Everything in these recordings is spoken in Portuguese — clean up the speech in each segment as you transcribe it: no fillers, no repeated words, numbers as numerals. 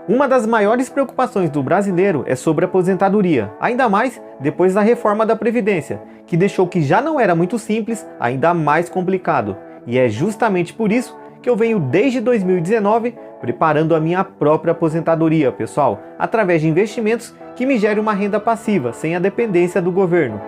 Uma das maiores preocupações do brasileiro é sobre a aposentadoria, ainda mais depois da reforma da Previdência, que deixou o que já não era muito simples ainda mais complicado. E é justamente por isso que eu venho desde 2019 preparando a minha própria aposentadoria, pessoal, através de investimentos que me gerem uma renda passiva, sem a dependência do governo.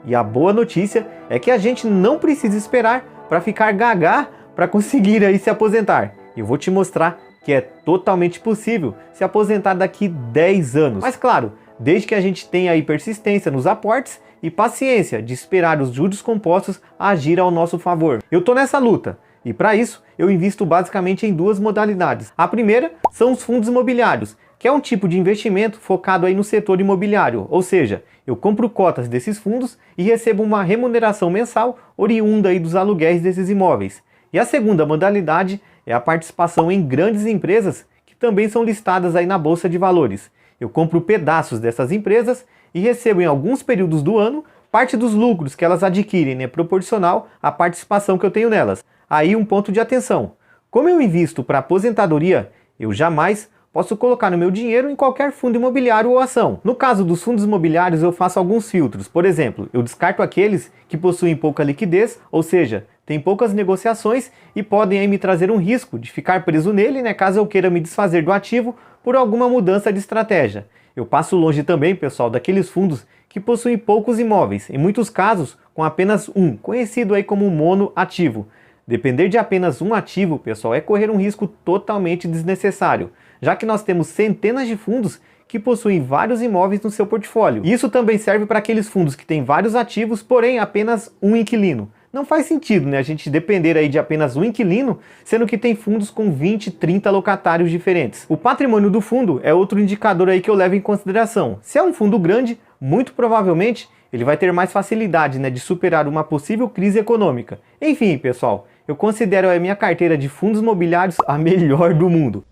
E a boa notícia é que a gente não precisa esperar para ficar gagá para conseguir aí se aposentar. Eu vou te mostrar que é totalmente possível se aposentar daqui 10 anos. Mas claro, desde que a gente tenha aí persistência nos aportes e paciência de esperar os juros compostos agir ao nosso favor. Eu tô nessa luta e para isso eu invisto basicamente em duas modalidades. A primeira são os fundos imobiliários, que é um tipo de investimento focado aí no setor imobiliário, ou seja, eu compro cotas desses fundos e recebo uma remuneração mensal oriunda aí dos aluguéis desses imóveis. E a segunda modalidade é a participação em grandes empresas que também são listadas aí na Bolsa de Valores. Eu compro pedaços dessas empresas e recebo em alguns períodos do ano parte dos lucros que elas adquirem, né, proporcional à participação que eu tenho nelas. Aí um ponto de atenção. Como eu invisto para aposentadoria, eu jamais posso colocar o meu dinheiro em qualquer fundo imobiliário ou ação. No caso dos fundos imobiliários, eu faço alguns filtros. Por exemplo, eu descarto aqueles que possuem pouca liquidez, ou seja, tem poucas negociações e podem aí me trazer um risco de ficar preso nele, né, caso eu queira me desfazer do ativo por alguma mudança de estratégia. Eu passo longe também, pessoal, daqueles fundos que possuem poucos imóveis, em muitos casos com apenas um, conhecido aí como monoativo. Depender de apenas um ativo, pessoal, é correr um risco totalmente desnecessário, já que nós temos centenas de fundos que possuem vários imóveis no seu portfólio. Isso também serve para aqueles fundos que têm vários ativos, porém apenas um inquilino. Não faz sentido, né, a gente depender aí de apenas um inquilino, sendo que tem fundos com 20, 30 locatários diferentes. O patrimônio do fundo é outro indicador aí que eu levo em consideração. Se é um fundo grande, muito provavelmente ele vai ter mais facilidade, né, de superar uma possível crise econômica. Enfim, pessoal, eu considero a minha carteira de fundos imobiliários a melhor do mundo.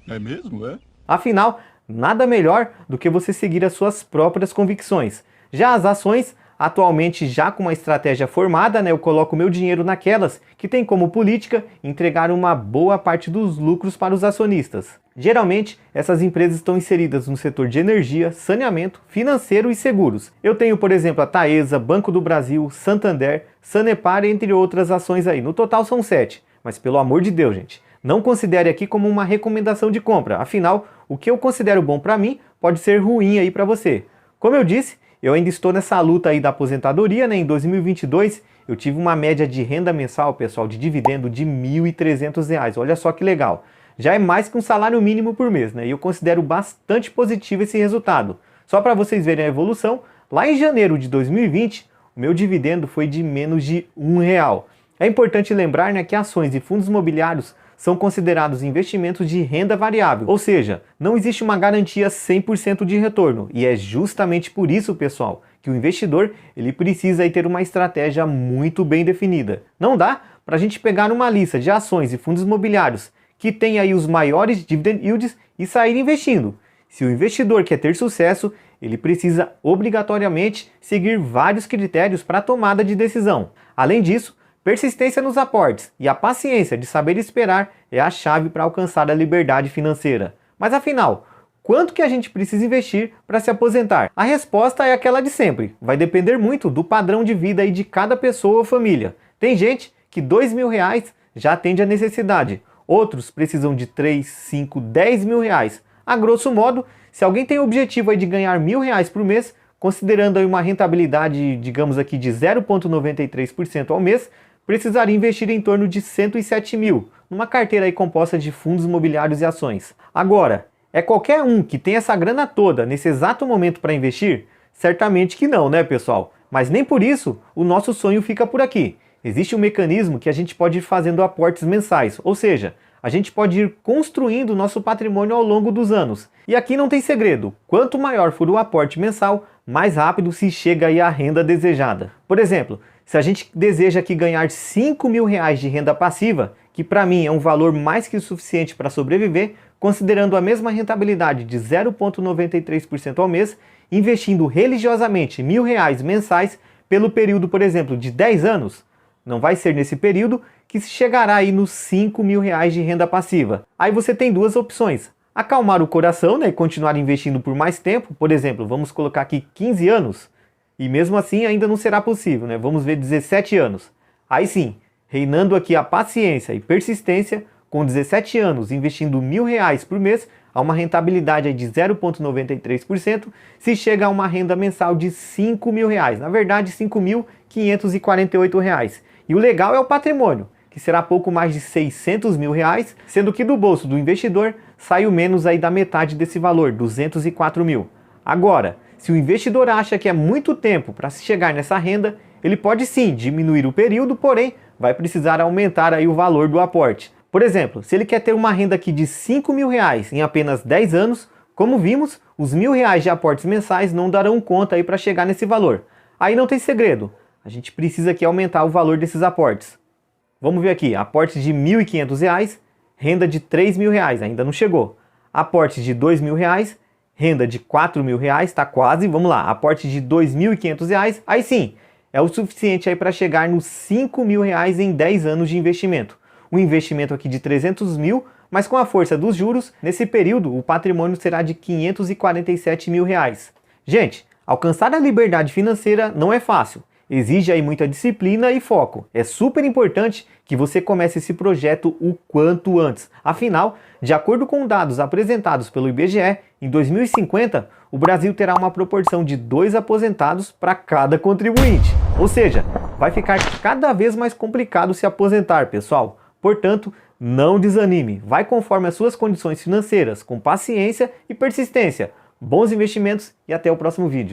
É mesmo, é? Afinal, nada melhor do que você seguir as suas próprias convicções. Já as ações, atualmente já com uma estratégia formada, né, eu coloco meu dinheiro naquelas que tem como política entregar uma boa parte dos lucros para os acionistas. Geralmente, essas empresas estão inseridas no setor de energia, saneamento, financeiro e seguros. Eu tenho, por exemplo, a Taesa, Banco do Brasil, Santander, Sanepar, entre outras ações aí. No total são 7, mas pelo amor de Deus, gente, não considere aqui como uma recomendação de compra. Afinal, o que eu considero bom para mim pode ser ruim aí para você. Como eu disse, eu ainda estou nessa luta aí da aposentadoria, né? Em 2022, eu tive uma média de renda mensal, pessoal, de dividendo de R$ 1.300. Olha só que legal. Já é mais que um salário mínimo por mês, né? E eu considero bastante positivo esse resultado. Só para vocês verem a evolução, lá em janeiro de 2020, o meu dividendo foi de menos de R$ 1. É importante lembrar, né, que ações e fundos imobiliários são considerados investimentos de renda variável, ou seja, não existe uma garantia 100% de retorno, e é justamente por isso, pessoal, que o investidor ele precisa aí ter uma estratégia muito bem definida. Não dá para a gente pegar uma lista de ações e fundos imobiliários que tem aí os maiores dividend yields e sair investindo. Se o investidor quer ter sucesso, ele precisa obrigatoriamente seguir vários critérios para a tomada de decisão. Além disso, persistência nos aportes e a paciência de saber esperar é a chave para alcançar a liberdade financeira. Mas afinal, quanto que a gente precisa investir para se aposentar? A resposta é aquela de sempre. Vai depender muito do padrão de vida aí de cada pessoa ou família. Tem gente que R$ 2.000 já atende a necessidade. Outros precisam de 3, 5, 10 mil reais. A grosso modo, se alguém tem o objetivo aí de ganhar R$ 1.000 por mês, considerando aí uma rentabilidade, digamos aqui, de 0,93% ao mês, precisaria investir em torno de 107 mil, numa carteira aí composta de fundos imobiliários e ações. Agora, é qualquer um que tem essa grana toda nesse exato momento para investir? Certamente que não, né, pessoal? Mas nem por isso o nosso sonho fica por aqui. Existe um mecanismo que a gente pode ir fazendo aportes mensais, ou seja, a gente pode ir construindo o nosso patrimônio ao longo dos anos. E aqui não tem segredo, quanto maior for o aporte mensal, mais rápido se chega aí à renda desejada. Por exemplo, se a gente deseja aqui ganhar R$ 5.000 de renda passiva, que para mim é um valor mais que suficiente para sobreviver, considerando a mesma rentabilidade de 0,93% ao mês, investindo religiosamente R$ 1.000 mensais pelo período, por exemplo, de 10 anos, não vai ser nesse período que se chegará aí nos R$ 5.000 de renda passiva. Aí você tem duas opções: acalmar o coração, né, e continuar investindo por mais tempo, por exemplo, vamos colocar aqui 15 anos, e mesmo assim ainda não será possível, né? Vamos ver 17 anos. Aí sim, reinando aqui a paciência e persistência, com 17 anos investindo R$ 1.000 por mês, a uma rentabilidade aí de 0,93%, se chega a uma renda mensal de R$ 5.000, na verdade R$ 5.548. E o legal é o patrimônio, que será pouco mais de R$ 600 mil, sendo que do bolso do investidor saiu menos aí da metade desse valor, 204 mil. Agora, se o investidor acha que é muito tempo para se chegar nessa renda, ele pode sim diminuir o período, porém vai precisar aumentar aí o valor do aporte. Por exemplo, se ele quer ter uma renda aqui de R$ 5.000 em apenas 10 anos, como vimos, os R$ 1.000 de aportes mensais não darão conta aí para chegar nesse valor. Aí não tem segredo, a gente precisa aqui aumentar o valor desses aportes. Vamos ver aqui, aporte de R$ 1.500, renda de R$ 3.000, ainda não chegou. Aporte de R$ 2.000, renda de R$ 4.000, tá quase, vamos lá, aporte de R$ 2.500, aí sim, é o suficiente aí para chegar nos R$ 5.000 em 10 anos de investimento. Um investimento aqui de 300 mil, mas com a força dos juros, nesse período o patrimônio será de R$ 547 mil. Gente, alcançar a liberdade financeira não é fácil, exige aí muita disciplina e foco. É super importante que você comece esse projeto o quanto antes. Afinal, de acordo com dados apresentados pelo IBGE, em 2050 o Brasil terá uma proporção de 2 aposentados para cada contribuinte. Ou seja, vai ficar cada vez mais complicado se aposentar, pessoal. Portanto, não desanime, vai conforme as suas condições financeiras, com paciência e persistência. Bons investimentos e até o próximo vídeo.